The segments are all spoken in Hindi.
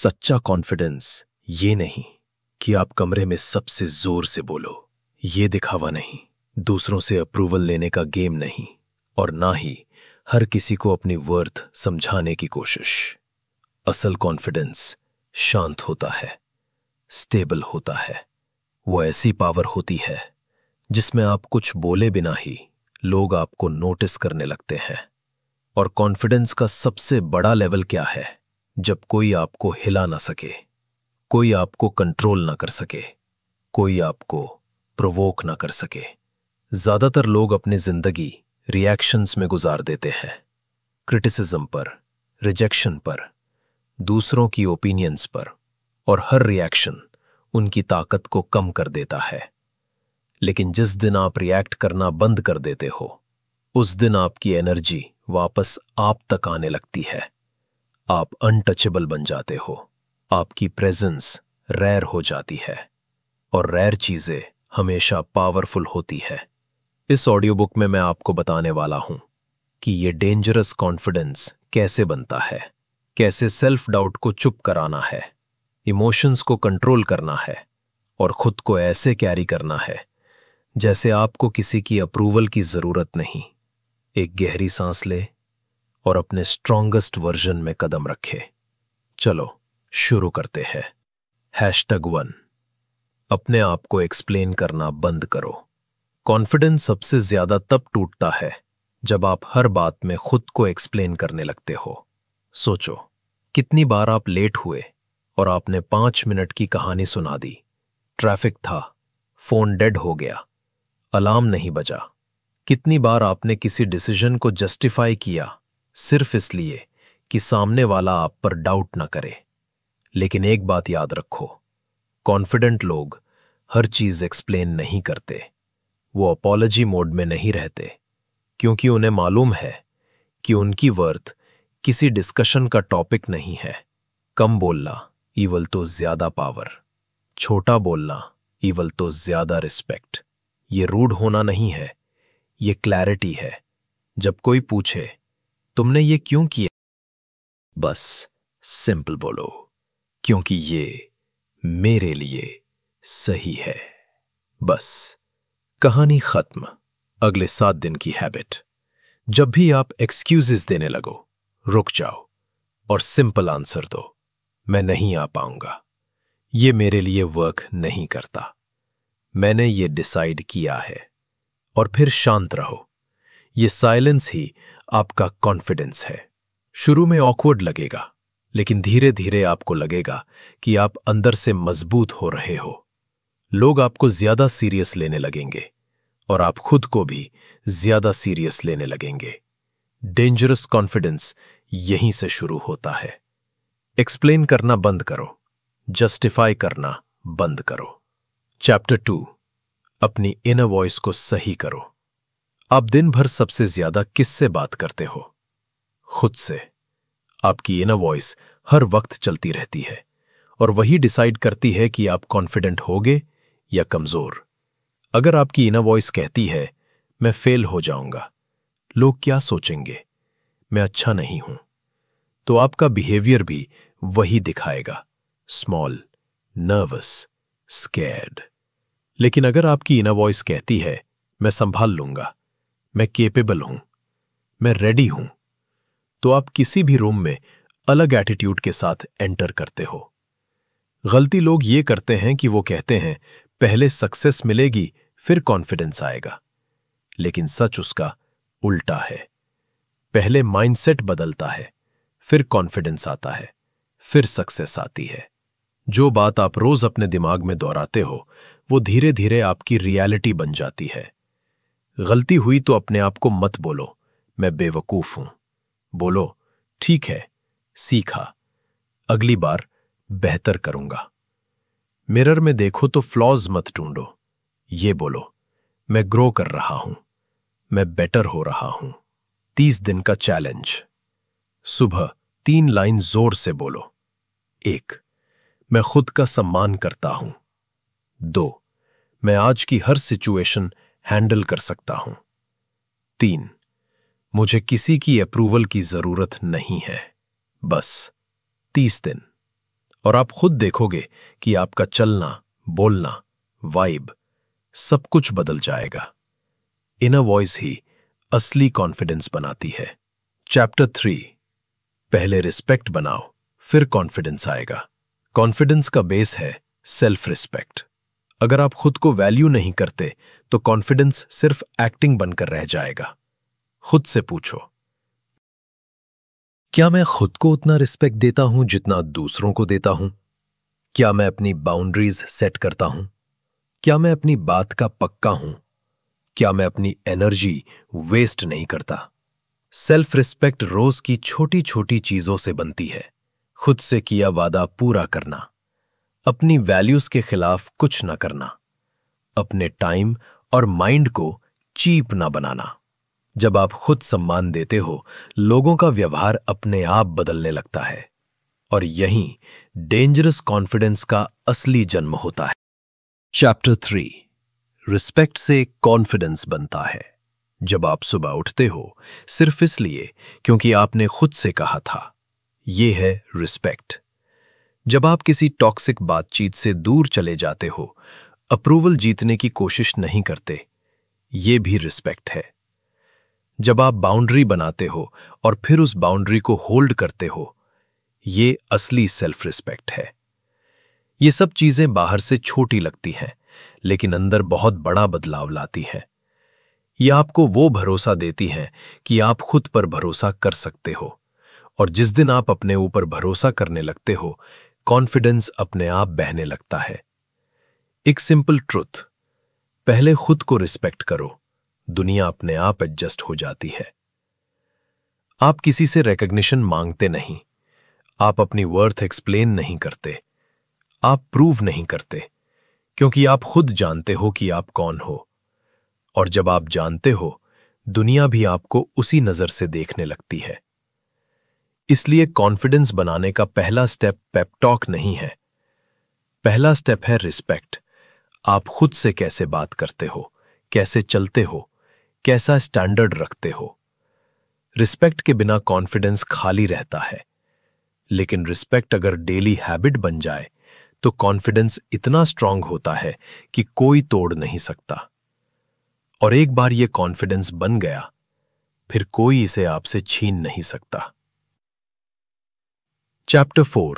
सच्चा कॉन्फिडेंस ये नहीं कि आप कमरे में सबसे जोर से बोलो, ये दिखावा नहीं, दूसरों से अप्रूवल लेने का गेम नहीं, और ना ही हर किसी को अपनी वर्थ समझाने की कोशिश। असल कॉन्फिडेंस शांत होता है, स्टेबल होता है। वो ऐसी पावर होती है जिसमें आप कुछ बोले बिना ही लोग आपको नोटिस करने लगते हैं। और कॉन्फिडेंस का सबसे बड़ा लेवल क्या है? जब कोई आपको हिला ना सके, कोई आपको कंट्रोल ना कर सके, कोई आपको प्रोवोक ना कर सके। ज्यादातर लोग अपनी जिंदगी रिएक्शंस में गुजार देते हैं, क्रिटिसिज्म पर, रिजेक्शन पर, दूसरों की ओपिनियंस पर, और हर रिएक्शन उनकी ताकत को कम कर देता है। लेकिन जिस दिन आप रिएक्ट करना बंद कर देते हो, उस दिन आपकी एनर्जी वापस आप तक आने लगती है। आप अनटचेबल बन जाते हो, आपकी प्रेजेंस रेयर हो जाती है, और रेयर चीजें हमेशा पावरफुल होती है। इस ऑडियो बुक में मैं आपको बताने वाला हूं कि ये डेंजरस कॉन्फिडेंस कैसे बनता है, कैसे सेल्फ डाउट को चुप कराना है, इमोशंस को कंट्रोल करना है, और खुद को ऐसे कैरी करना है जैसे आपको किसी की अप्रूवल की जरूरत नहीं। एक गहरी सांस ले और अपने स्ट्रॉन्गेस्ट वर्जन में कदम रखे। चलो शुरू करते हैं। #1 अपने आप को एक्सप्लेन करना बंद करो। कॉन्फिडेंस सबसे ज्यादा तब टूटता है जब आप हर बात में खुद को एक्सप्लेन करने लगते हो। सोचो, कितनी बार आप लेट हुए और आपने 5 मिनट की कहानी सुना दी। ट्रैफिक था, फोन डेड हो गया, अलार्म नहीं बजा। कितनी बार आपने किसी डिसीजन को जस्टिफाई किया सिर्फ इसलिए कि सामने वाला आप पर डाउट ना करे। लेकिन एक बात याद रखो, कॉन्फिडेंट लोग हर चीज एक्सप्लेन नहीं करते। वो अपॉलजी मोड में नहीं रहते, क्योंकि उन्हें मालूम है कि उनकी वर्थ किसी डिस्कशन का टॉपिक नहीं है। कम बोलना इवल तो ज्यादा पावर, छोटा बोलना इवल तो ज्यादा रिस्पेक्ट। ये रूड होना नहीं है, ये क्लैरिटी है। जब कोई पूछे तुमने ये क्यों किया, बस सिंपल बोलो, क्योंकि ये मेरे लिए सही है। बस, कहानी खत्म। अगले 7 दिन की हैबिट। जब भी आप एक्सक्यूजेस देने लगो, रुक जाओ और सिंपल आंसर दो, मैं नहीं आ पाऊंगा, ये मेरे लिए वर्क नहीं करता, मैंने ये डिसाइड किया है। और फिर शांत रहो। ये साइलेंस ही आपका कॉन्फिडेंस है। शुरू में ऑकवर्ड लगेगा, लेकिन धीरे धीरे आपको लगेगा कि आप अंदर से मजबूत हो रहे हो। लोग आपको ज्यादा सीरियस लेने लगेंगे और आप खुद को भी ज्यादा सीरियस लेने लगेंगे। डेंजरस कॉन्फिडेंस यहीं से शुरू होता है। एक्सप्लेन करना बंद करो, जस्टिफाई करना बंद करो। चैप्टर 2 अपनी इनर वॉइस को सही करो। आप दिन भर सबसे ज्यादा किससे बात करते हो? खुद से। आपकी इनर वॉइस हर वक्त चलती रहती है और वही डिसाइड करती है कि आप कॉन्फिडेंट होगे या कमजोर। अगर आपकी इनर वॉइस कहती है मैं फेल हो जाऊंगा, लोग क्या सोचेंगे, मैं अच्छा नहीं हूं, तो आपका बिहेवियर भी वही दिखाएगा, स्मॉल, नर्वस, स्कैर्ड। लेकिन अगर आपकी इनर वॉइस कहती है मैं संभाल लूंगा, मैं केपेबल हूं, मैं रेडी हूं, तो आप किसी भी रूम में अलग एटीट्यूड के साथ एंटर करते हो। गलती लोग ये करते हैं कि वो कहते हैं पहले सक्सेस मिलेगी फिर कॉन्फिडेंस आएगा, लेकिन सच उसका उल्टा है। पहले माइंडसेट बदलता है, फिर कॉन्फिडेंस आता है, फिर सक्सेस आती है। जो बात आप रोज अपने दिमाग में दोहराते हो वो धीरे धीरे आपकी रियलिटी बन जाती है। गलती हुई तो अपने आप को मत बोलो मैं बेवकूफ हूं, बोलो ठीक है, सीखा, अगली बार बेहतर करूंगा। मिरर में देखो तो फ्लॉज मत ढूंढो, ये बोलो मैं ग्रो कर रहा हूं, मैं बेटर हो रहा हूं। 30 दिन का चैलेंज। सुबह 3 लाइन जोर से बोलो। 1, मैं खुद का सम्मान करता हूं। 2, मैं आज की हर सिचुएशन हैंडल कर सकता हूं। 3, मुझे किसी की अप्रूवल की जरूरत नहीं है। बस 30 दिन। और आप खुद देखोगे कि आपका चलना, बोलना, वाइब सब कुछ बदल जाएगा। इनर वॉइस ही असली कॉन्फिडेंस बनाती है। चैप्टर 3, पहले रिस्पेक्ट बनाओ, फिर कॉन्फिडेंस आएगा। कॉन्फिडेंस का बेस है सेल्फ रिस्पेक्ट। अगर आप खुद को वैल्यू नहीं करते तो कॉन्फिडेंस सिर्फ एक्टिंग बनकर रह जाएगा। खुद से पूछो, क्या मैं खुद को उतना रिस्पेक्ट देता हूं जितना दूसरों को देता हूं? क्या मैं अपनी बाउंड्रीज सेट करता हूं? क्या मैं अपनी बात का पक्का हूं? क्या मैं अपनी एनर्जी वेस्ट नहीं करता? सेल्फ रिस्पेक्ट रोज की छोटी छोटी चीजों से बनती है। खुद से किया वादा पूरा करना, अपनी वैल्यूज के खिलाफ कुछ ना करना, अपने टाइम और माइंड को चीप ना बनाना। जब आप खुद सम्मान देते हो, लोगों का व्यवहार अपने आप बदलने लगता है और यहीं डेंजरस कॉन्फिडेंस का असली जन्म होता है। चैप्टर 3, रिस्पेक्ट से कॉन्फिडेंस बनता है। जब आप सुबह उठते हो सिर्फ इसलिए क्योंकि आपने खुद से कहा था, यह है रिस्पेक्ट। जब आप किसी टॉक्सिक बातचीत से दूर चले जाते हो, अप्रूवल जीतने की कोशिश नहीं करते, यह भी रिस्पेक्ट है। जब आप बाउंड्री बनाते हो और फिर उस बाउंड्री को होल्ड करते हो, यह असली सेल्फ रिस्पेक्ट है। ये सब चीजें बाहर से छोटी लगती हैं, लेकिन अंदर बहुत बड़ा बदलाव लाती हैं। ये आपको वो भरोसा देती हैं कि आप खुद पर भरोसा कर सकते हो, और जिस दिन आप अपने ऊपर भरोसा करने लगते हो, कॉन्फिडेंस अपने आप बहने लगता है। एक सिंपल ट्रुथ, पहले खुद को रिस्पेक्ट करो, दुनिया अपने आप एडजस्ट हो जाती है। आप किसी से रिकॉग्निशन मांगते नहीं, आप अपनी वर्थ एक्सप्लेन नहीं करते, आप प्रूव नहीं करते, क्योंकि आप खुद जानते हो कि आप कौन हो। और जब आप जानते हो, दुनिया भी आपको उसी नजर से देखने लगती है। इसलिए कॉन्फिडेंस बनाने का पहला स्टेप पेप टॉक नहीं है, पहला स्टेप है रिस्पेक्ट। आप खुद से कैसे बात करते हो, कैसे चलते हो, कैसा स्टैंडर्ड रखते हो। रिस्पेक्ट के बिना कॉन्फिडेंस खाली रहता है, लेकिन रिस्पेक्ट अगर डेली हैबिट बन जाए तो कॉन्फिडेंस इतना स्ट्रांग होता है कि कोई तोड़ नहीं सकता। और एक बार ये कॉन्फिडेंस बन गया, फिर कोई इसे आपसे छीन नहीं सकता। चैप्टर 4,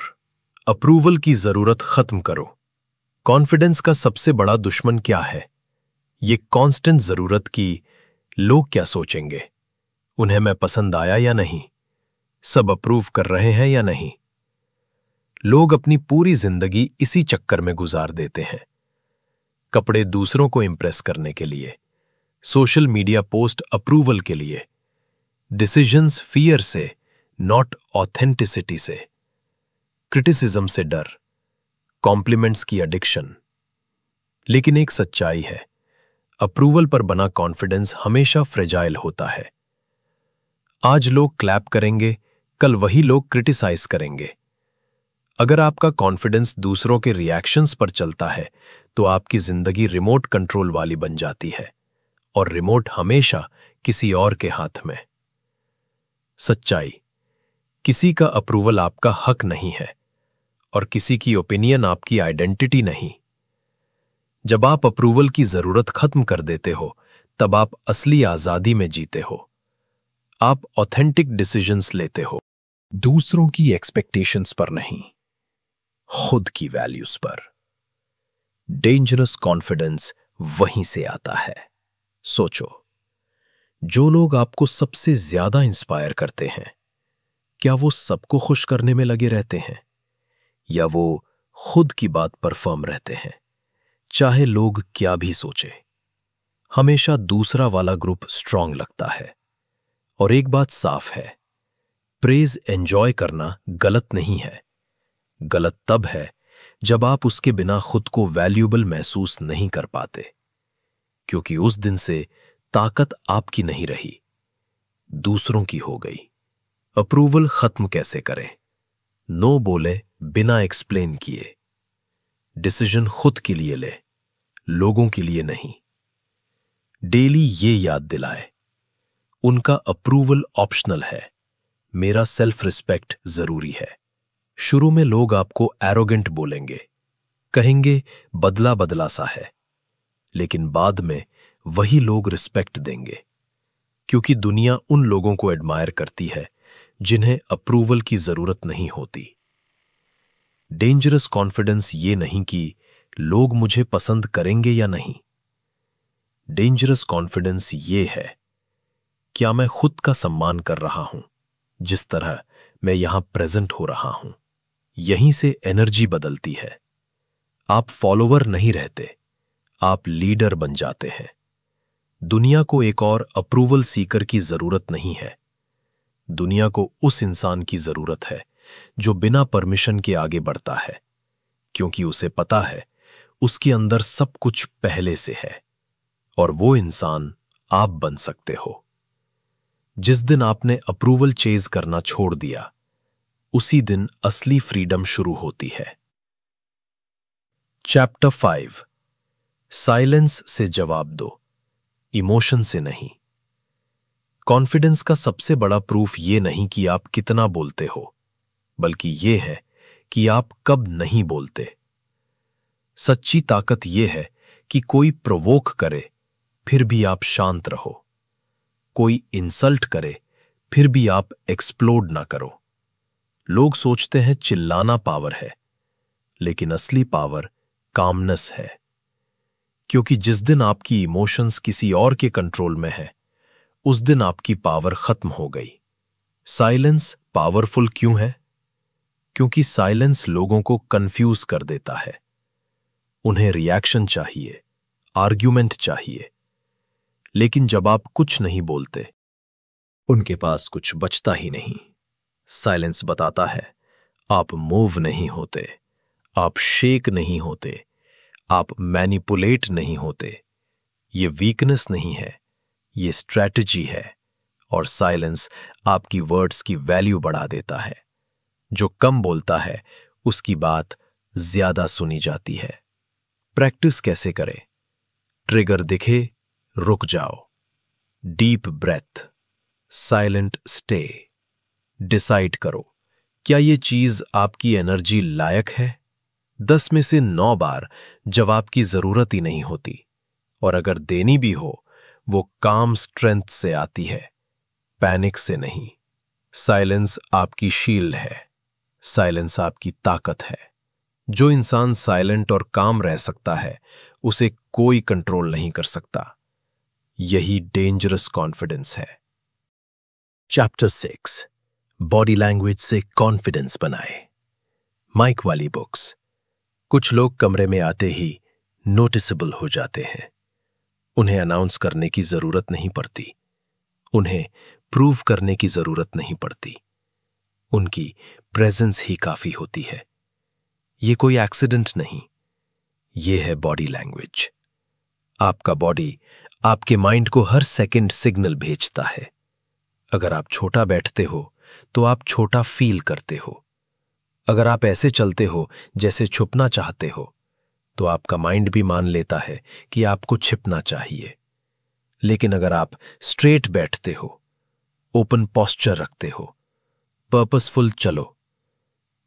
अप्रूवल की जरूरत खत्म करो। कॉन्फिडेंस का सबसे बड़ा दुश्मन क्या है? ये कांस्टेंट जरूरत कि लोग क्या सोचेंगे, उन्हें मैं पसंद आया या नहीं, सब अप्रूव कर रहे हैं या नहीं। लोग अपनी पूरी जिंदगी इसी चक्कर में गुजार देते हैं। कपड़े दूसरों को इंप्रेस करने के लिए, सोशल मीडिया पोस्ट अप्रूवल के लिए, डिसीजंस फियर से, नॉट ऑथेंटिसिटी से, क्रिटिसिज्म से डर, कॉम्प्लीमेंट्स की एडिक्शन। लेकिन एक सच्चाई है, अप्रूवल पर बना कॉन्फिडेंस हमेशा फ्रेजाइल होता है। आज लोग क्लैप करेंगे, कल वही लोग क्रिटिसाइज करेंगे। अगर आपका कॉन्फिडेंस दूसरों के रिएक्शंस पर चलता है तो आपकी जिंदगी रिमोट कंट्रोल वाली बन जाती है, और रिमोट हमेशा किसी और के हाथ में। सच्चाई, किसी का अप्रूवल आपका हक नहीं है और किसी की ओपिनियन आपकी आइडेंटिटी नहीं। जब आप अप्रूवल की जरूरत खत्म कर देते हो, तब आप असली आजादी में जीते हो। आप ऑथेंटिक डिसीजंस लेते हो, दूसरों की एक्सपेक्टेशंस पर नहीं, खुद की वैल्यूज पर। डेंजरस कॉन्फिडेंस वहीं से आता है। सोचो, जो लोग आपको सबसे ज्यादा इंस्पायर करते हैं, क्या वो सबको खुश करने में लगे रहते हैं, या वो खुद की बात पर फर्म रहते हैं, चाहे लोग क्या भी सोचे? हमेशा दूसरा वाला ग्रुप स्ट्रांग लगता है। और एक बात साफ है, प्रेज एंजॉय करना गलत नहीं है। गलत तब है जब आप उसके बिना खुद को वैल्यूएबल महसूस नहीं कर पाते, क्योंकि उस दिन से ताकत आपकी नहीं रही, दूसरों की हो गई। अप्रूवल खत्म कैसे करें? नो बोले बिना एक्सप्लेन किए। डिसीजन खुद के लिए ले, लोगों के लिए नहीं। डेली ये याद दिलाए, उनका अप्रूवल ऑप्शनल है, मेरा सेल्फ रिस्पेक्ट जरूरी है। शुरू में लोग आपको एरोगेंट बोलेंगे, कहेंगे बदला बदला सा है, लेकिन बाद में वही लोग रिस्पेक्ट देंगे, क्योंकि दुनिया उन लोगों को एडमायर करती है जिन्हें अप्रूवल की जरूरत नहीं होती। डेंजरस कॉन्फिडेंस ये नहीं कि लोग मुझे पसंद करेंगे या नहीं। डेंजरस कॉन्फिडेंस ये है, क्या मैं खुद का सम्मान कर रहा हूं जिस तरह मैं यहां प्रेजेंट हो रहा हूं। यहीं से एनर्जी बदलती है। आप फॉलोवर नहीं रहते, आप लीडर बन जाते हैं। दुनिया को एक और अप्रूवल सीकर की जरूरत नहीं है। दुनिया को उस इंसान की जरूरत है जो बिना परमिशन के आगे बढ़ता है, क्योंकि उसे पता है उसके अंदर सब कुछ पहले से है, और वो इंसान आप बन सकते हो। जिस दिन आपने अप्रूवल चेज करना छोड़ दिया, उसी दिन असली फ्रीडम शुरू होती है। चैप्टर 5, साइलेंस से जवाब दो, इमोशन से नहीं। कॉन्फिडेंस का सबसे बड़ा प्रूफ ये नहीं कि आप कितना बोलते हो, बल्कि ये है कि आप कब नहीं बोलते। सच्ची ताकत यह है कि कोई प्रोवोक करे फिर भी आप शांत रहो, कोई इंसल्ट करे फिर भी आप एक्सप्लोड ना करो। लोग सोचते हैं चिल्लाना पावर है, लेकिन असली पावर कामनेस है, क्योंकि जिस दिन आपकी इमोशंस किसी और के कंट्रोल में है, उस दिन आपकी पावर खत्म हो गई। साइलेंस पावरफुल क्यों है? क्योंकि साइलेंस लोगों को कंफ्यूज कर देता है। उन्हें रिएक्शन चाहिए, आर्ग्यूमेंट चाहिए, लेकिन जब आप कुछ नहीं बोलते, उनके पास कुछ बचता ही नहीं। साइलेंस बताता है, आप मूव नहीं होते, आप शेक नहीं होते, आप मैनिपुलेट नहीं होते। ये वीकनेस नहीं है, ये स्ट्रैटेजी है, और साइलेंस आपकी वर्ड्स की वैल्यू बढ़ा देता है। जो कम बोलता है उसकी बात ज्यादा सुनी जाती है। प्रैक्टिस कैसे करें? ट्रिगर दिखे, रुक जाओ। Deep breath, silent stay. Decide करो, क्या ये चीज आपकी एनर्जी लायक है? 10 में से 9 बार जवाब की जरूरत ही नहीं होती, और अगर देनी भी हो वो काम स्ट्रेंथ से आती है, पैनिक से नहीं। साइलेंस आपकी शील्ड है, साइलेंस आपकी ताकत है। जो इंसान साइलेंट और काम रह सकता है, उसे कोई कंट्रोल नहीं कर सकता। यही डेंजरस कॉन्फिडेंस है। चैप्टर 6, बॉडी लैंग्वेज से कॉन्फिडेंस बनाए। माइक वाली बुक्स। कुछ लोग कमरे में आते ही नोटिसेबल हो जाते हैं। उन्हें अनाउंस करने की जरूरत नहीं पड़ती, उन्हें प्रूव करने की जरूरत नहीं पड़ती। उनकी प्रेजेंस ही काफी होती है। ये कोई एक्सीडेंट नहीं, ये है बॉडी लैंग्वेज। आपका बॉडी आपके माइंड को हर सेकंड सिग्नल भेजता है। अगर आप छोटा बैठते हो तो आप छोटा फील करते हो। अगर आप ऐसे चलते हो जैसे छुपना चाहते हो, तो आपका माइंड भी मान लेता है कि आपको छिपना चाहिए। लेकिन अगर आप स्ट्रेट बैठते हो, ओपन पोस्चर रखते हो, पर्पसफुल चलो,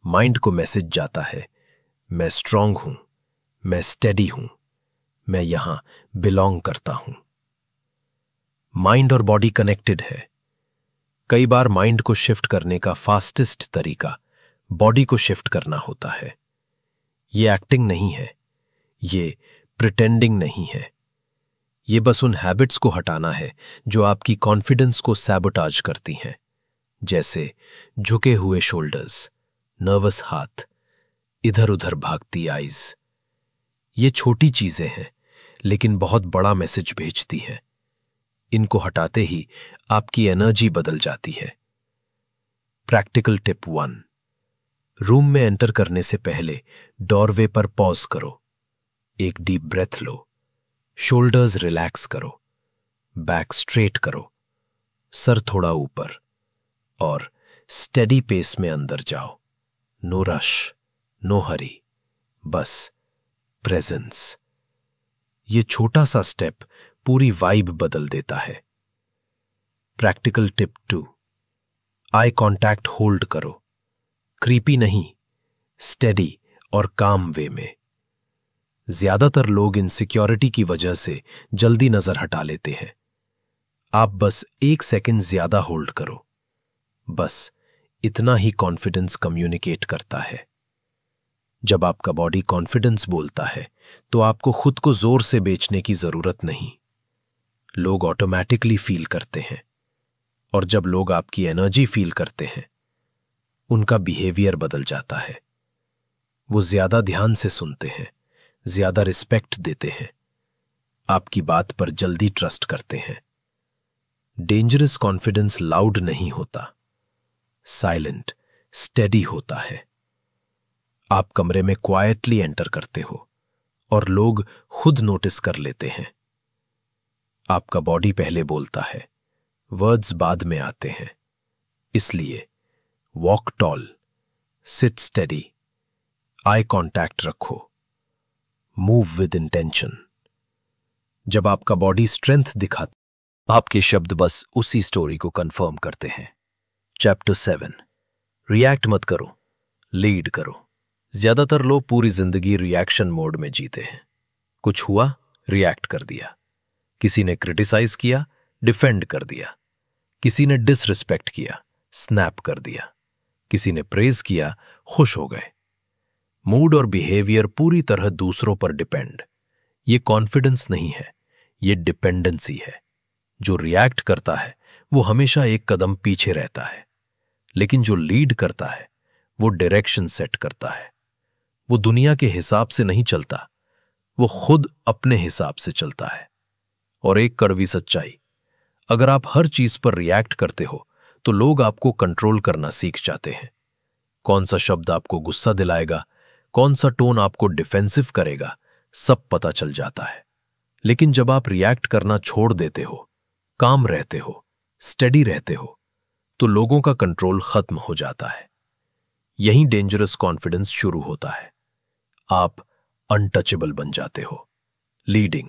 माइंड को मैसेज जाता है, मैं स्ट्रांग हूं, मैं स्टेडी हूं, मैं यहां बिलोंग करता हूं। माइंड और बॉडी कनेक्टेड है। कई बार माइंड को शिफ्ट करने का फास्टेस्ट तरीका बॉडी को शिफ्ट करना होता है। ये एक्टिंग नहीं है, ये प्रिटेंडिंग नहीं है। ये बस उन हैबिट्स को हटाना है जो आपकी कॉन्फिडेंस को सैबोटाज करती हैं, जैसे झुके हुए शोल्डर्स, नर्वस हाथ, इधर उधर भागती आईज। ये छोटी चीजें हैं, लेकिन बहुत बड़ा मैसेज भेजती हैं। इनको हटाते ही आपकी एनर्जी बदल जाती है। प्रैक्टिकल टिप 1, रूम में एंटर करने से पहले डोरवे पर पॉज करो। एक डीप ब्रेथ लो, शोल्डर्स रिलैक्स करो, बैक स्ट्रेट करो, सर थोड़ा ऊपर, और स्टेडी पेस में अंदर जाओ। नो रश, नो हरी, बस प्रेजेंस। ये छोटा सा स्टेप पूरी वाइब बदल देता है। Practical tip 2, eye contact hold करो। क्रीपी नहीं, स्टेडी और काम वे में। ज्यादातर लोग इनसिक्योरिटी की वजह से जल्दी नजर हटा लेते हैं। आप बस 1 सेकंड ज्यादा होल्ड करो। बस इतना ही कॉन्फिडेंस कम्युनिकेट करता है। जब आपका बॉडी कॉन्फिडेंस बोलता है तो आपको खुद को जोर से बेचने की जरूरत नहीं। लोग ऑटोमेटिकली फील करते हैं, और जब लोग आपकी एनर्जी फील करते हैं, उनका बिहेवियर बदल जाता है। वो ज्यादा ध्यान से सुनते हैं, ज्यादा रिस्पेक्ट देते हैं, आपकी बात पर जल्दी ट्रस्ट करते हैं। डेंजरस कॉन्फिडेंस लाउड नहीं होता, साइलेंट, स्टेडी होता है। आप कमरे में क्वाइटली एंटर करते हो और लोग खुद नोटिस कर लेते हैं। आपका बॉडी पहले बोलता है, वर्ड्स बाद में आते हैं। इसलिए walk tall, sit steady, eye contact रखो, मूव विद इंटेंशन। जब आपका बॉडी स्ट्रेंथ दिखाता, आपके शब्द बस उसी स्टोरी को कंफर्म करते हैं। चैप्टर 7, रिएक्ट मत करो, लीड करो। ज्यादातर लोग पूरी जिंदगी रिएक्शन मोड में जीते हैं। कुछ हुआ, रिएक्ट कर दिया। किसी ने क्रिटिसाइज किया, डिफेंड कर दिया। किसी ने डिसरिस्पेक्ट किया, स्नैप कर दिया। किसी ने प्रेज किया, खुश हो गए। मूड और बिहेवियर पूरी तरह दूसरों पर डिपेंड। ये कॉन्फिडेंस नहीं है, ये डिपेंडेंसी है। जो रिएक्ट करता है वो हमेशा एक कदम पीछे रहता है, लेकिन जो लीड करता है वो डायरेक्शन सेट करता है। वो दुनिया के हिसाब से नहीं चलता, वो खुद अपने हिसाब से चलता है। और एक कड़वी सच्चाई, अगर आप हर चीज पर रिएक्ट करते हो तो लोग आपको कंट्रोल करना सीख जाते हैं। कौन सा शब्द आपको गुस्सा दिलाएगा, कौन सा टोन आपको डिफेंसिव करेगा, सब पता चल जाता है। लेकिन जब आप रिएक्ट करना छोड़ देते हो, काम रहते हो, स्टेडी रहते हो, तो लोगों का कंट्रोल खत्म हो जाता है। यहीं डेंजरस कॉन्फिडेंस शुरू होता है। आप अनटचेबल बन जाते हो। लीडिंग,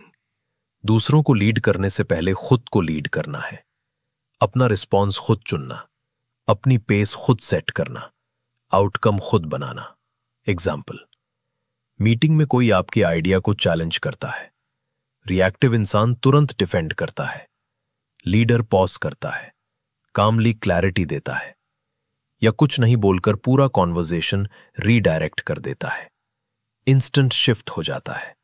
दूसरों को लीड करने से पहले खुद को लीड करना है। अपना रिस्पॉन्स खुद चुनना, अपनी पेस खुद सेट करना, आउटकम खुद बनाना। एग्जाम्पल, मीटिंग में कोई आपके आइडिया को चैलेंज करता है। रिएक्टिव इंसान तुरंत डिफेंड करता है। लीडर पॉज करता है, कामली क्लैरिटी देता है, या कुछ नहीं बोलकर पूरा कॉन्वर्सेशन रीडायरेक्ट कर देता है। इंस्टेंट शिफ्ट हो जाता है।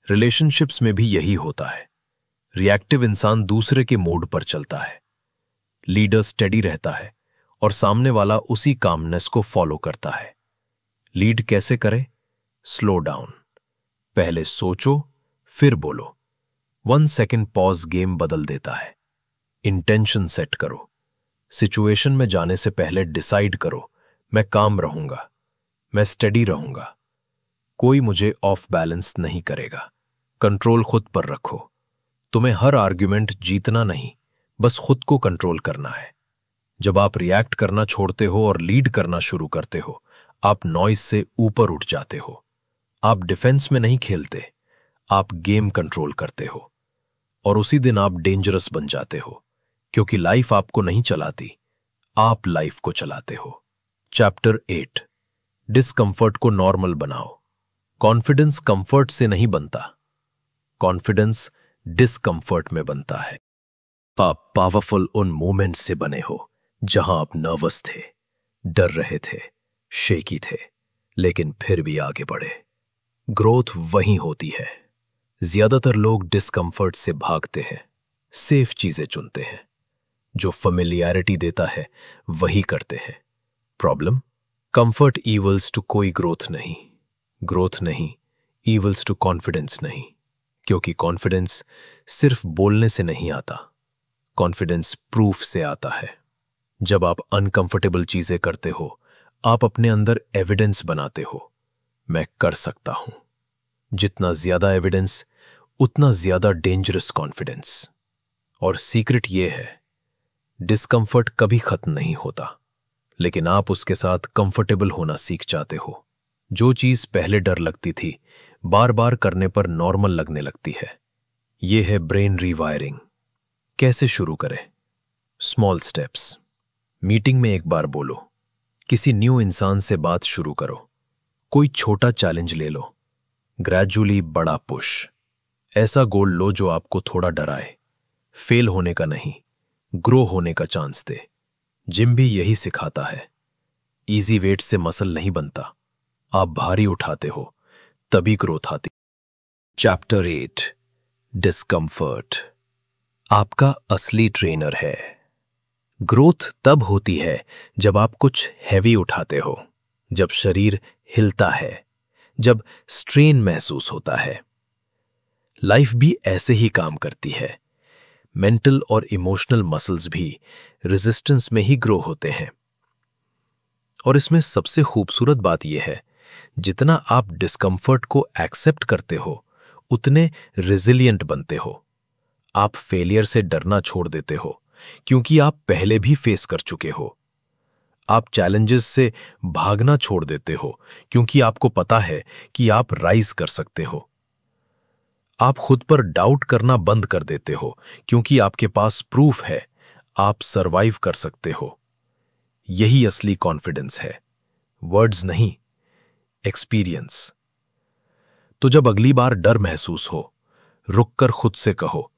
रिलेशनशिप्स में भी यही होता है। रिएक्टिव इंसान दूसरे के मूड पर चलता है। लीडर स्टेडी रहता है और सामने वाला उसी कामनेस को फॉलो करता है। लीड कैसे करे? स्लो डाउन, पहले सोचो फिर बोलो। 1 सेकेंड पॉज गेम बदल देता है। इंटेंशन सेट करो। सिचुएशन में जाने से पहले डिसाइड करो, मैं काम रहूंगा, मैं स्टेडी रहूंगा, कोई मुझे ऑफ बैलेंस नहीं करेगा। कंट्रोल खुद पर रखो। तुम्हें हर आर्ग्यूमेंट जीतना नहीं, बस खुद को कंट्रोल करना है। जब आप रिएक्ट करना छोड़ते हो और लीड करना शुरू करते हो, आप नॉइज से ऊपर उठ जाते हो। आप डिफेंस में नहीं खेलते, आप गेम कंट्रोल करते हो। और उसी दिन आप डेंजरस बन जाते हो, क्योंकि लाइफ आपको नहीं चलाती, आप लाइफ को चलाते हो। चैप्टर 8, डिस्कंफर्ट को नॉर्मल बनाओ। कॉन्फिडेंस कंफर्ट से नहीं बनता, कॉन्फिडेंस डिस्कंफर्ट में बनता है। आप पावरफुल उन मोमेंट्स से बने हो जहां आप नर्वस थे, डर रहे थे, शेकी थे, लेकिन फिर भी आगे बढ़े। ग्रोथ वहीं होती है। ज्यादातर लोग डिस्कंफर्ट से भागते हैं, सेफ चीजें चुनते हैं। जो फेमिलियरिटी देता है वही करते हैं। प्रॉब्लम, कंफर्ट इवल्स टू कोई ग्रोथ नहीं, ग्रोथ नहीं इवल्स टू कॉन्फिडेंस नहीं। क्योंकि कॉन्फिडेंस सिर्फ बोलने से नहीं आता, कॉन्फिडेंस प्रूफ से आता है। जब आप अनकंफर्टेबल चीजें करते हो, आप अपने अंदर एविडेंस बनाते हो, मैं कर सकता हूं। जितना ज्यादा एविडेंस, उतना ज्यादा डेंजरस कॉन्फिडेंस। और सीक्रेट यह है, डिस्कंफर्ट कभी खत्म नहीं होता, लेकिन आप उसके साथ कंफर्टेबल होना सीख जाते हो। जो चीज पहले डर लगती थी, बार बार करने पर नॉर्मल लगने लगती है। यह है ब्रेन रीवायरिंग। कैसे शुरू करें? Small steps. मीटिंग में एक बार बोलो, किसी न्यू इंसान से बात शुरू करो, कोई छोटा चैलेंज ले लो, ग्रेजुअली बड़ा पुश। ऐसा गोल लो जो आपको थोड़ा डराए, फेल होने का नहीं, ग्रो होने का चांस दे। जिम भी यही सिखाता है। इजी वेट से मसल नहीं बनता, आप भारी उठाते हो तभी ग्रोथ आती। चैप्टर 8 डिस्कम्फर्ट आपका असली ट्रेनर है। ग्रोथ तब होती है जब आप कुछ हैवी उठाते हो, जब शरीर हिलता है, जब स्ट्रेन महसूस होता है। लाइफ भी ऐसे ही काम करती है। मेंटल और इमोशनल मसल्स भी रेजिस्टेंस में ही ग्रो होते हैं। और इसमें सबसे खूबसूरत बात यह है, जितना आप डिस्कम्फर्ट को एक्सेप्ट करते हो उतने रेजिलिएंट बनते हो। आप फेलियर से डरना छोड़ देते हो क्योंकि आप पहले भी फेस कर चुके हो। आप चैलेंजेस से भागना छोड़ देते हो क्योंकि आपको पता है कि आप राइज कर सकते हो। आप खुद पर डाउट करना बंद कर देते हो क्योंकि आपके पास प्रूफ है आप सरवाइव कर सकते हो। यही असली कॉन्फिडेंस है, वर्ड्स नहीं, एक्सपीरियंस। तो जब अगली बार डर महसूस हो, रुककर खुद से कहो,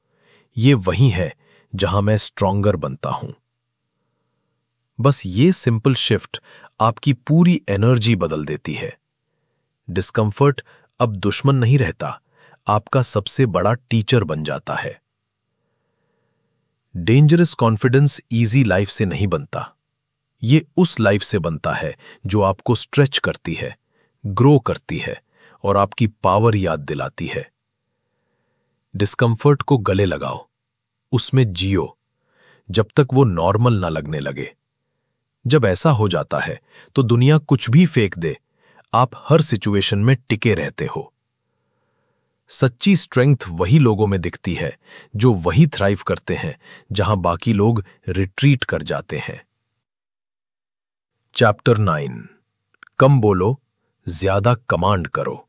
ये वही है जहां मैं स्ट्रॉन्गर बनता हूं। बस ये सिंपल शिफ्ट आपकी पूरी एनर्जी बदल देती है। डिस्कम्फर्ट अब दुश्मन नहीं रहता, आपका सबसे बड़ा टीचर बन जाता है। डेंजरस कॉन्फिडेंस इजी लाइफ से नहीं बनता, ये उस लाइफ से बनता है जो आपको स्ट्रेच करती है, ग्रो करती है और आपकी पावर याद दिलाती है। डिस्कम्फर्ट को गले लगाओ, उसमें जियो जब तक वो नॉर्मल ना लगने लगे। जब ऐसा हो जाता है तो दुनिया कुछ भी फेंक दे, आप हर सिचुएशन में टिके रहते हो। सच्ची स्ट्रेंथ वही लोगों में दिखती है जो वही थ्राइव करते हैं जहां बाकी लोग रिट्रीट कर जाते हैं। चैप्टर 9 कम बोलो, ज्यादा कमांड करो।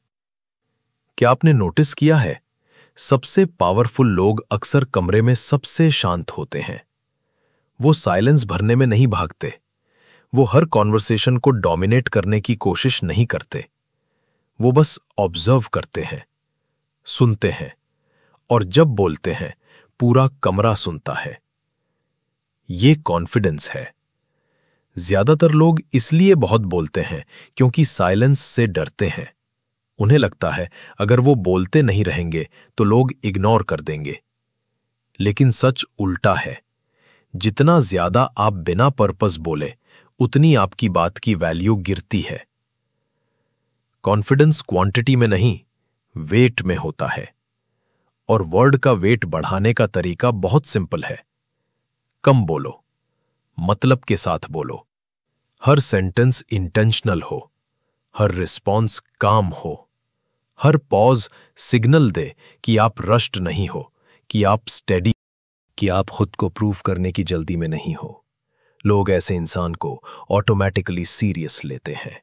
क्या आपने नोटिस किया है, सबसे पावरफुल लोग अक्सर कमरे में सबसे शांत होते हैं। वो साइलेंस भरने में नहीं भागते, वो हर कॉन्वर्सेशन को डोमिनेट करने की कोशिश नहीं करते। वो बस ऑब्जर्व करते हैं, सुनते हैं, और जब बोलते हैं पूरा कमरा सुनता है। ये कॉन्फिडेंस है। ज्यादातर लोग इसलिए बहुत बोलते हैं क्योंकि साइलेंस से डरते हैं। उन्हें लगता है अगर वो बोलते नहीं रहेंगे तो लोग इग्नोर कर देंगे। लेकिन सच उल्टा है, जितना ज्यादा आप बिना पर्पस बोले उतनी आपकी बात की वैल्यू गिरती है। कॉन्फिडेंस क्वांटिटी में नहीं, वेट में होता है। और वर्ड का वेट बढ़ाने का तरीका बहुत सिंपल है। कम बोलो, मतलब के साथ बोलो। हर सेंटेंस इंटेंशनल हो, हर रिस्पॉन्स काम हो, हर पॉज सिग्नल दे कि आप रश्ड नहीं हो, कि आप स्टेडी, कि आप खुद को प्रूव करने की जल्दी में नहीं हो। लोग ऐसे इंसान को ऑटोमेटिकली सीरियस लेते हैं।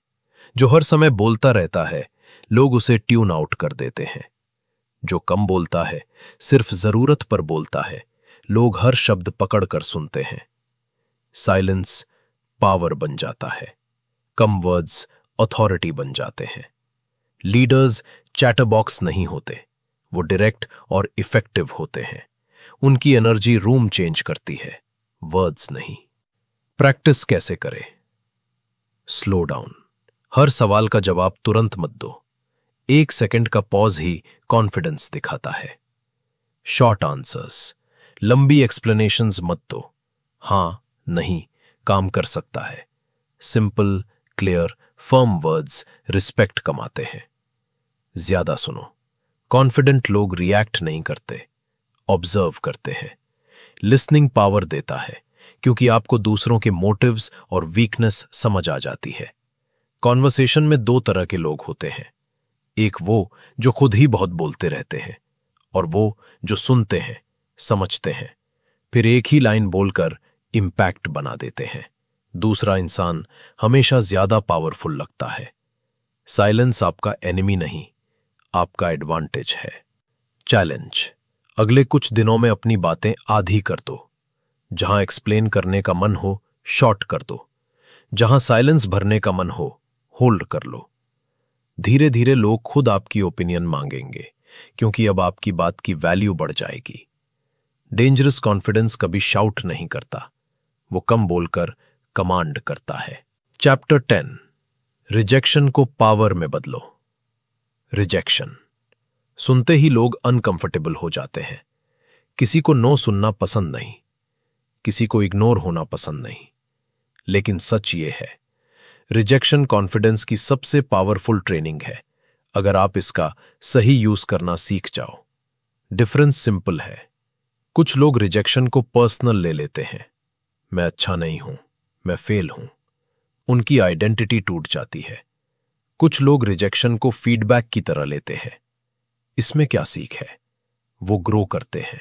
जो हर समय बोलता रहता है, लोग उसे ट्यून आउट कर देते हैं। जो कम बोलता है, सिर्फ जरूरत पर बोलता है, लोग हर शब्द पकड़कर सुनते हैं। साइलेंस पावर बन जाता है, कम वर्ड्स अथॉरिटी बन जाते हैं। लीडर्स चैटरबॉक्स नहीं होते, वो डायरेक्ट और इफेक्टिव होते हैं। उनकी एनर्जी रूम चेंज करती है, वर्ड्स नहीं। प्रैक्टिस कैसे करें? स्लो डाउन, हर सवाल का जवाब तुरंत मत दो। 1 सेकंड का पॉज ही कॉन्फिडेंस दिखाता है। शॉर्ट आंसर्स, लंबी एक्सप्लेनेशंस मत दो। हां, नहीं, काम कर सकता है। Simple, clear, firm words respect कमाते हैं। ज्यादा सुनो, कॉन्फिडेंट लोग रिएक्ट नहीं करते, ऑब्जर्व करते हैं। लिसनिंग पावर देता है क्योंकि आपको दूसरों के मोटिव्स और वीकनेस समझ आ जाती है। कॉन्वर्सेशन में 2 तरह के लोग होते हैं, एक वो जो खुद ही बहुत बोलते रहते हैं और वो जो सुनते हैं, समझते हैं, फिर एक ही लाइन बोलकर इंपैक्ट बना देते हैं। दूसरा इंसान हमेशा ज्यादा पावरफुल लगता है। साइलेंस आपका एनिमी नहीं, आपका एडवांटेज है। चैलेंज, अगले कुछ दिनों में अपनी बातें आधी कर दो। जहां एक्सप्लेन करने का मन हो, शॉर्ट कर दो। जहां साइलेंस भरने का मन हो, होल्ड कर लो। धीरे धीरे लोग खुद आपकी ओपिनियन मांगेंगे, क्योंकि अब आपकी बात की वैल्यू बढ़ जाएगी। डेंजरस कॉन्फिडेंस कभी शाउट नहीं करता, वो कम बोलकर कमांड करता है। चैप्टर 10, रिजेक्शन को पावर में बदलो। रिजेक्शन सुनते ही लोग अनकंफर्टेबल हो जाते हैं। किसी को नो सुनना पसंद नहीं, किसी को इग्नोर होना पसंद नहीं, लेकिन सच ये है, रिजेक्शन कॉन्फिडेंस की सबसे पावरफुल ट्रेनिंग है, अगर आप इसका सही यूज करना सीख जाओ। डिफरेंस सिंपल है। कुछ लोग रिजेक्शन को पर्सनल ले लेते हैं। मैं अच्छा नहीं हूं, मैं फेल हूं, उनकी आइडेंटिटी टूट जाती है। कुछ लोग रिजेक्शन को फीडबैक की तरह लेते हैं। इसमें क्या सीख है? वो ग्रो करते हैं।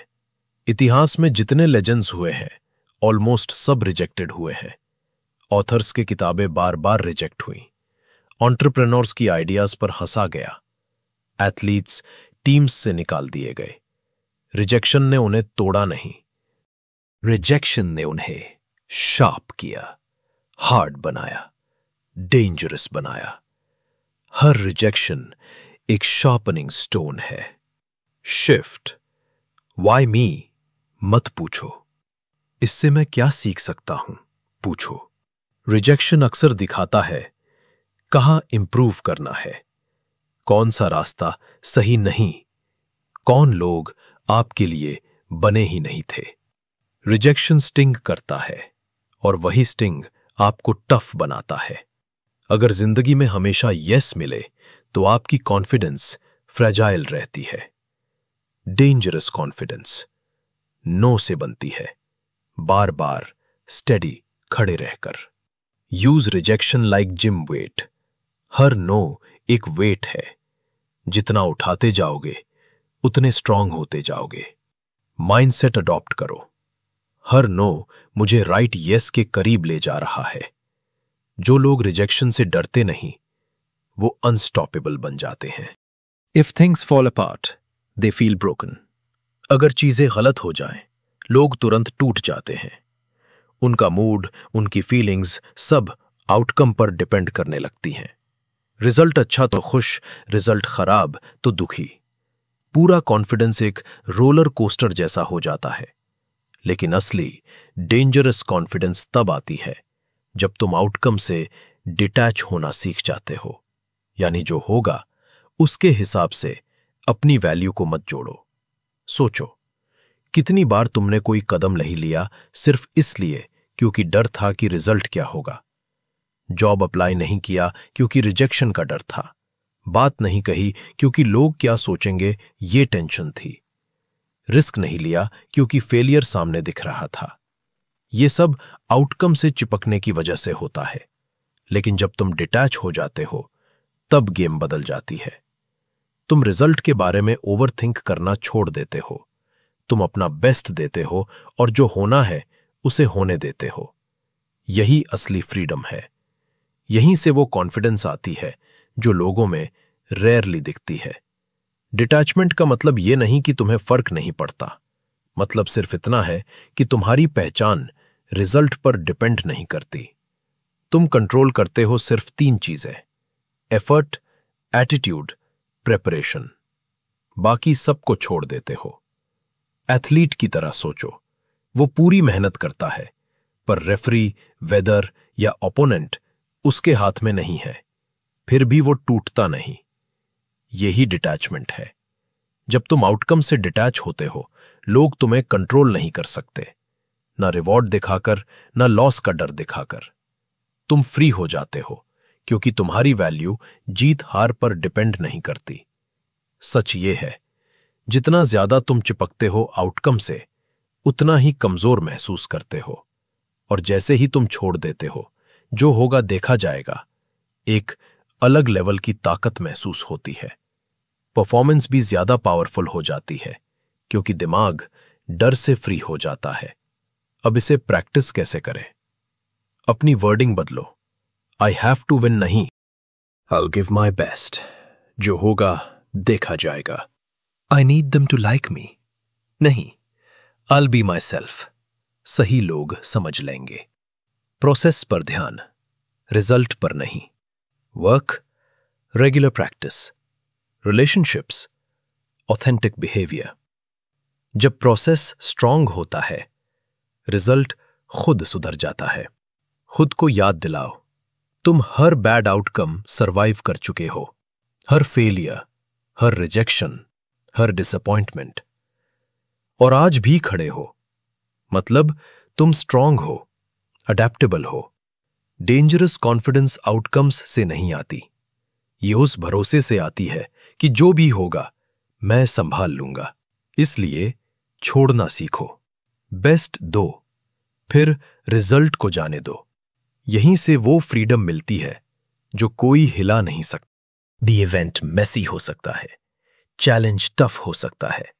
इतिहास में जितने लेजेंड्स हुए हैं, ऑलमोस्ट सब रिजेक्टेड हुए हैं। ऑथर्स की किताबें बार बार रिजेक्ट हुई। एंटरप्रेन्योर्स की आइडियाज पर हंसा गया। एथलीट्स टीम्स से निकाल दिए गए। रिजेक्शन ने उन्हें तोड़ा नहीं, रिजेक्शन ने उन्हें शार्प किया, हार्ड बनाया, डेंजरस बनाया। हर रिजेक्शन एक शार्पनिंग स्टोन है। शिफ्ट। वाई मी मत पूछो, इससे मैं क्या सीख सकता हूं पूछो। रिजेक्शन अक्सर दिखाता है कहां इंप्रूव करना है, कौन सा रास्ता सही नहीं, कौन लोग आपके लिए बने ही नहीं थे। रिजेक्शन स्टिंग करता है और वही स्टिंग आपको टफ बनाता है। अगर जिंदगी में हमेशा यस मिले तो आपकी कॉन्फिडेंस फ्रेजाइल रहती है। डेंजरस कॉन्फिडेंस नो से बनती है, बार बार स्टेडी खड़े रहकर। Use rejection like gym weight. हर नो एक वेट है, जितना उठाते जाओगे उतने स्ट्रांग होते जाओगे। माइंडसेट अडॉप्ट करो, हर नो मुझे राइट यस के करीब ले जा रहा है। जो लोग रिजेक्शन से डरते नहीं, वो अनस्टॉपेबल बन जाते हैं। If things fall apart they feel broken. अगर चीजें गलत हो जाएं, लोग तुरंत टूट जाते हैं। उनका मूड, उनकी फीलिंग्स सब आउटकम पर डिपेंड करने लगती हैं। रिजल्ट अच्छा तो खुश, रिजल्ट खराब तो दुखी। पूरा कॉन्फिडेंस एक रोलर कोस्टर जैसा हो जाता है। लेकिन असली डेंजरस कॉन्फिडेंस तब आती है जब तुम आउटकम से डिटैच होना सीख जाते हो, यानी जो होगा उसके हिसाब से अपनी वैल्यू को मत जोड़ो। सोचो, कितनी बार तुमने कोई कदम नहीं लिया सिर्फ इसलिए क्योंकि डर था कि रिजल्ट क्या होगा। जॉब अप्लाई नहीं किया क्योंकि रिजेक्शन का डर था। बात नहीं कही क्योंकि लोग क्या सोचेंगे ये टेंशन थी। रिस्क नहीं लिया क्योंकि फेलियर सामने दिख रहा था। ये सब आउटकम से चिपकने की वजह से होता है। लेकिन जब तुम डिटैच हो जाते हो, तब गेम बदल जाती है। तुम रिजल्ट के बारे में ओवरथिंक करना छोड़ देते हो। तुम अपना बेस्ट देते हो और जो होना है उसे होने देते हो। यही असली फ्रीडम है। यहीं से वो कॉन्फिडेंस आती है जो लोगों में रेयरली दिखती है। डिटैचमेंट का मतलब ये नहीं कि तुम्हें फर्क नहीं पड़ता। मतलब सिर्फ इतना है कि तुम्हारी पहचान रिजल्ट पर डिपेंड नहीं करती। तुम कंट्रोल करते हो सिर्फ 3 चीजें: एफर्ट, एटीट्यूड, प्रेपरेशन। बाकी सबको छोड़ देते हो। एथलीट की तरह सोचो, वो पूरी मेहनत करता है, पर रेफरी, वेदर या ओपोनेंट उसके हाथ में नहीं है, फिर भी वो टूटता नहीं। यही डिटैचमेंट है। जब तुम आउटकम से डिटैच होते हो, लोग तुम्हें कंट्रोल नहीं कर सकते, ना रिवॉर्ड दिखाकर, ना लॉस का डर दिखाकर। तुम फ्री हो जाते हो क्योंकि तुम्हारी वैल्यू जीत हार पर डिपेंड नहीं करती। सच ये है, जितना ज्यादा तुम चिपकते हो आउटकम से, उतना ही कमजोर महसूस करते हो। और जैसे ही तुम छोड़ देते हो, जो होगा देखा जाएगा, एक अलग लेवल की ताकत महसूस होती है। परफॉर्मेंस भी ज्यादा पावरफुल हो जाती है क्योंकि दिमाग डर से फ्री हो जाता है। अब इसे प्रैक्टिस कैसे करें? अपनी वर्डिंग बदलो। आई हैव टू विन नहीं, I'll give my best. जो होगा देखा जाएगा। I need them to like me. नहीं, I'll be myself. सही लोग समझ लेंगे। प्रोसेस पर ध्यान, रिजल्ट पर नहीं। Work, regular practice, relationships, authentic behaviour. जब प्रोसेस स्ट्रांग होता है, रिजल्ट खुद सुधर जाता है। खुद को याद दिलाओ, तुम हर बैड आउटकम सरवाइव कर चुके हो, हर फेलियर, हर रिजेक्शन, हर डिसअपॉइंटमेंट, और आज भी खड़े हो। मतलब तुम स्ट्रांग हो, अडेप्टेबल हो। डेंजरस कॉन्फिडेंस आउटकम्स से नहीं आती, ये उस भरोसे से आती है कि जो भी होगा मैं संभाल लूंगा। इसलिए छोड़ना सीखो, बेस्ट दो, फिर रिजल्ट को जाने दो। यहीं से वो फ्रीडम मिलती है जो कोई हिला नहीं सकता। द इवेंट मेसी हो सकता है, चैलेंज टफ हो सकता है,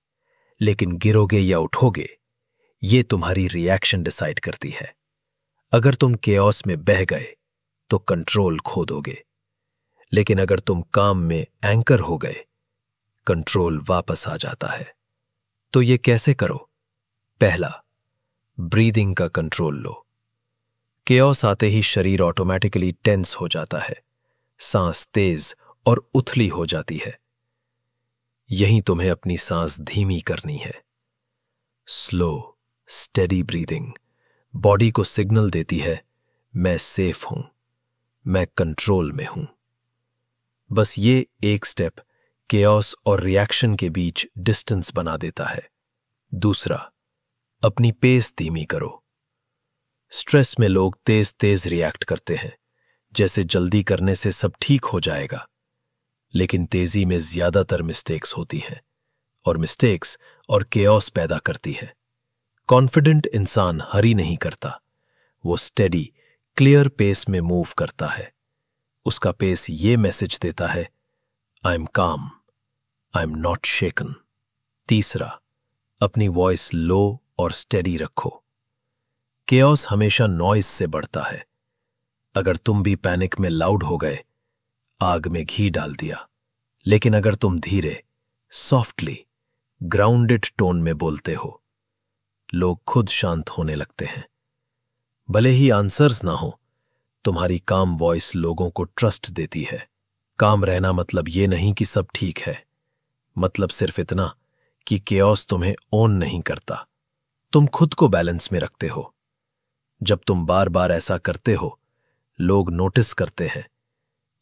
लेकिन गिरोगे या उठोगे ये तुम्हारी रिएक्शन डिसाइड करती है। अगर तुम केओस में बह गए तो कंट्रोल खो दोगे, लेकिन अगर तुम काम में एंकर हो गए, कंट्रोल वापस आ जाता है। तो ये कैसे करो? पहला, ब्रीदिंग का कंट्रोल लो। केओस आते ही शरीर ऑटोमेटिकली टेंस हो जाता है, सांस तेज और उथली हो जाती है। यहीं तुम्हें अपनी सांस धीमी करनी है। स्लो, स्टेडी ब्रीदिंग बॉडी को सिग्नल देती है, मैं सेफ हूं, मैं कंट्रोल में हूं। बस ये एक स्टेप केओस और रिएक्शन के बीच डिस्टेंस बना देता है। दूसरा, अपनी पेस धीमी करो। स्ट्रेस में लोग तेज तेज रिएक्ट करते हैं, जैसे जल्दी करने से सब ठीक हो जाएगा, लेकिन तेजी में ज्यादातर मिस्टेक्स होती हैं, और मिस्टेक्स और केओस पैदा करती है। कॉन्फिडेंट इंसान हरी नहीं करता, वो स्टेडी, क्लियर पेस में मूव करता है। उसका पेस ये मैसेज देता है, आई एम काम, आई एम नॉट शेकन। तीसरा, अपनी वॉइस लो और स्टेडी रखो। केओस हमेशा नॉइज से बढ़ता है। अगर तुम भी पैनिक में लाउड हो गए, आग में घी डाल दिया। लेकिन अगर तुम धीरे, सॉफ्टली, ग्राउंडेड टोन में बोलते हो, लोग खुद शांत होने लगते हैं। भले ही आंसर्स ना हो, तुम्हारी काम वॉइस लोगों को ट्रस्ट देती है। काम रहना मतलब ये नहीं कि सब ठीक है, मतलब सिर्फ इतना कि केओस तुम्हें ओन नहीं करता, तुम खुद को बैलेंस में रखते हो। जब तुम बार बार ऐसा करते हो, लोग नोटिस करते हैं,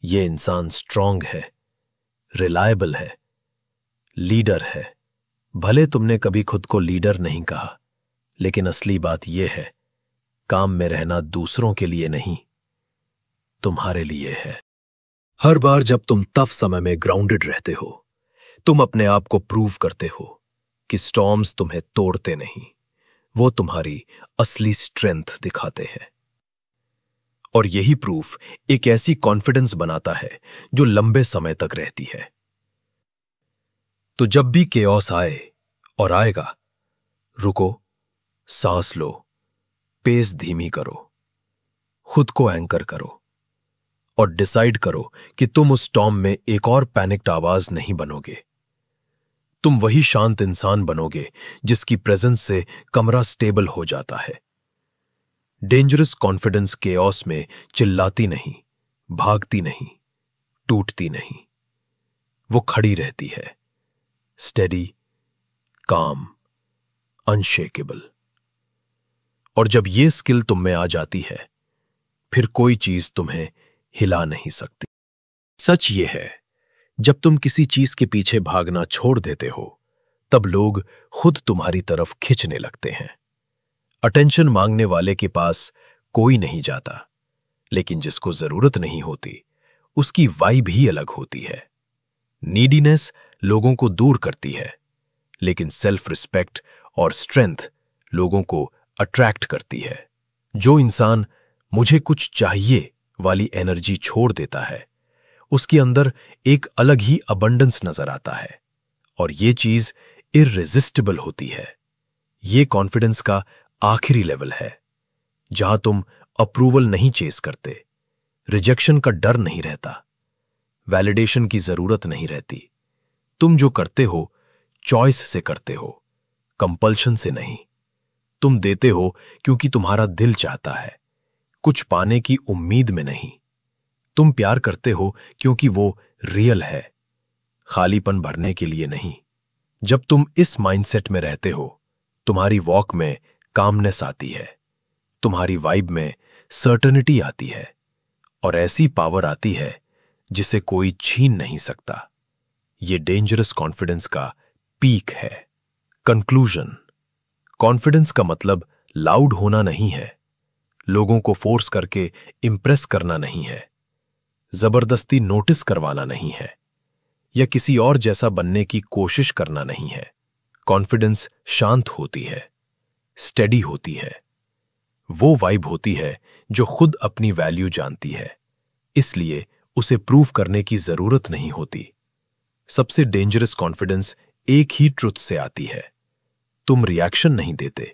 ये इंसान स्ट्रांग है, रिलायबल है, लीडर है। भले तुमने कभी खुद को लीडर नहीं कहा, लेकिन असली बात यह है, काम में रहना दूसरों के लिए नहीं, तुम्हारे लिए है। हर बार जब तुम टफ समय में ग्राउंडेड रहते हो, तुम अपने आप को प्रूव करते हो कि स्टॉर्म्स तुम्हें तोड़ते नहीं, वो तुम्हारी असली स्ट्रेंथ दिखाते हैं। और यही प्रूफ एक ऐसी कॉन्फिडेंस बनाता है जो लंबे समय तक रहती है। तो जब भी केओस आए, और आएगा, रुको, सांस लो, पेस धीमी करो, खुद को एंकर करो, और डिसाइड करो कि तुम उस स्टॉर्म में एक और पैनिक्ड आवाज नहीं बनोगे। तुम वही शांत इंसान बनोगे जिसकी प्रेजेंस से कमरा स्टेबल हो जाता है। डेंजरस कॉन्फिडेंस केओस में चिल्लाती नहीं, भागती नहीं, टूटती नहीं, वो खड़ी रहती है, स्टेडी, काम, अनशेकेबल। और जब ये स्किल तुम में आ जाती है, फिर कोई चीज तुम्हें हिला नहीं सकती। सच ये है, जब तुम किसी चीज के पीछे भागना छोड़ देते हो, तब लोग खुद तुम्हारी तरफ खिंचने लगते हैं। अटेंशन मांगने वाले के पास कोई नहीं जाता, लेकिन जिसको जरूरत नहीं होती, उसकी वाइब ही अलग होती है। नीडीनेस लोगों को दूर करती है, लेकिन सेल्फ रिस्पेक्ट और स्ट्रेंथ लोगों को अट्रैक्ट करती है। जो इंसान मुझे कुछ चाहिए वाली एनर्जी छोड़ देता है, उसके अंदर एक अलग ही अबंडेंस नजर आता है, और ये चीज इररेजिस्टिबल होती है। ये कॉन्फिडेंस का आखिरी लेवल है, जहां तुम अप्रूवल नहीं चेस करते, रिजेक्शन का डर नहीं रहता, वैलिडेशन की जरूरत नहीं रहती। तुम जो करते हो, चॉइस से करते हो, कंपल्शन से नहीं। तुम देते हो क्योंकि तुम्हारा दिल चाहता है, कुछ पाने की उम्मीद में नहीं। तुम प्यार करते हो क्योंकि वो रियल है, खालीपन भरने के लिए नहीं। जब तुम इस माइंडसेट में रहते हो, तुम्हारी वॉक में कामनेस आती है, तुम्हारी वाइब में सर्टेनिटी आती है, और ऐसी पावर आती है जिसे कोई छीन नहीं सकता। ये डेंजरस कॉन्फिडेंस का पीक है। कंक्लूजन, कॉन्फिडेंस का मतलब लाउड होना नहीं है, लोगों को फोर्स करके इंप्रेस करना नहीं है, जबरदस्ती नोटिस करवाना नहीं है, या किसी और जैसा बनने की कोशिश करना नहीं है। कॉन्फिडेंस शांत होती है, स्टेडी होती है, वो वाइब होती है जो खुद अपनी वैल्यू जानती है, इसलिए उसे प्रूव करने की जरूरत नहीं होती। सबसे डेंजरस कॉन्फिडेंस एक ही ट्रुथ से आती है, तुम रिएक्शन नहीं देते,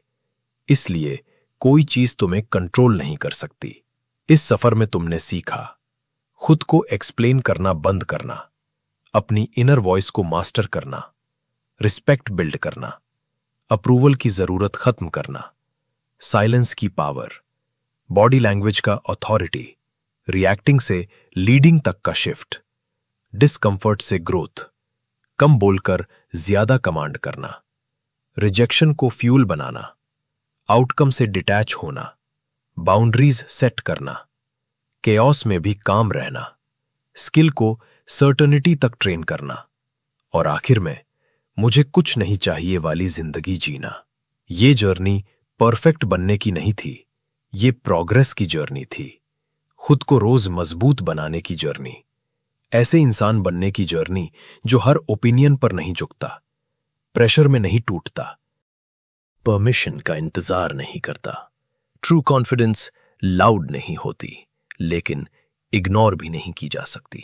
इसलिए कोई चीज तुम्हें कंट्रोल नहीं कर सकती। इस सफर में तुमने सीखा खुद को एक्सप्लेन करना बंद करना, अपनी इनर वॉइस को मास्टर करना, रिस्पेक्ट बिल्ड करना, अप्रूवल की जरूरत खत्म करना, साइलेंस की पावर, बॉडी लैंग्वेज का अथॉरिटी, रिएक्टिंग से लीडिंग तक का शिफ्ट, डिस्कंफर्ट से ग्रोथ, कम बोलकर ज्यादा कमांड करना, रिजेक्शन को फ्यूल बनाना, आउटकम से डिटैच होना, बाउंड्रीज सेट करना, केओस में भी काम रहना, स्किल को सर्टेनिटी तक ट्रेन करना, और आखिर में मुझे कुछ नहीं चाहिए वाली जिंदगी जीना। ये जर्नी परफेक्ट बनने की नहीं थी, ये प्रोग्रेस की जर्नी थी, खुद को रोज मजबूत बनाने की जर्नी, ऐसे इंसान बनने की जर्नी जो हर ओपिनियन पर नहीं झुकता, प्रेशर में नहीं टूटता, परमिशन का इंतजार नहीं करता। ट्रू कॉन्फिडेंस लाउड नहीं होती, लेकिन इग्नोर भी नहीं की जा सकती।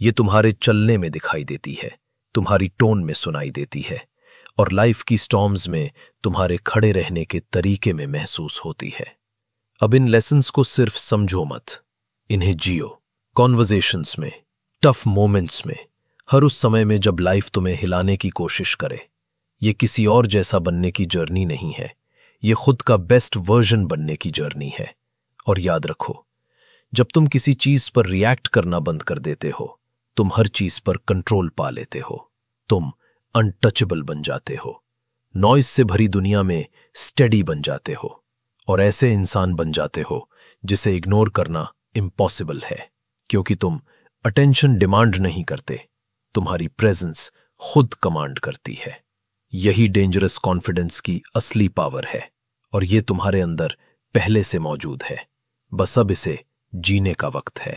ये तुम्हारे चलने में दिखाई देती है, तुम्हारी टोन में सुनाई देती है, और लाइफ की स्टॉर्म्स में तुम्हारे खड़े रहने के तरीके में महसूस होती है। अब इन लेसन्स को सिर्फ समझो मत, इन्हें जियो। कॉन्वर्जेशंस में, टफ मोमेंट्स में, हर उस समय में जब लाइफ तुम्हें हिलाने की कोशिश करे। ये किसी और जैसा बनने की जर्नी नहीं है, ये खुद का बेस्ट वर्जन बनने की जर्नी है। और याद रखो, जब तुम किसी चीज पर रिएक्ट करना बंद कर देते हो, तुम हर चीज पर कंट्रोल पा लेते हो, तुम अनटचेबल बन जाते हो, नॉइज से भरी दुनिया में स्टेडी बन जाते हो, और ऐसे इंसान बन जाते हो जिसे इग्नोर करना इम्पॉसिबल है, क्योंकि तुम अटेंशन डिमांड नहीं करते, तुम्हारी प्रेजेंस खुद कमांड करती है। यही डेंजरस कॉन्फिडेंस की असली पावर है, और ये तुम्हारे अंदर पहले से मौजूद है, बस अब इसे जीने का वक्त है।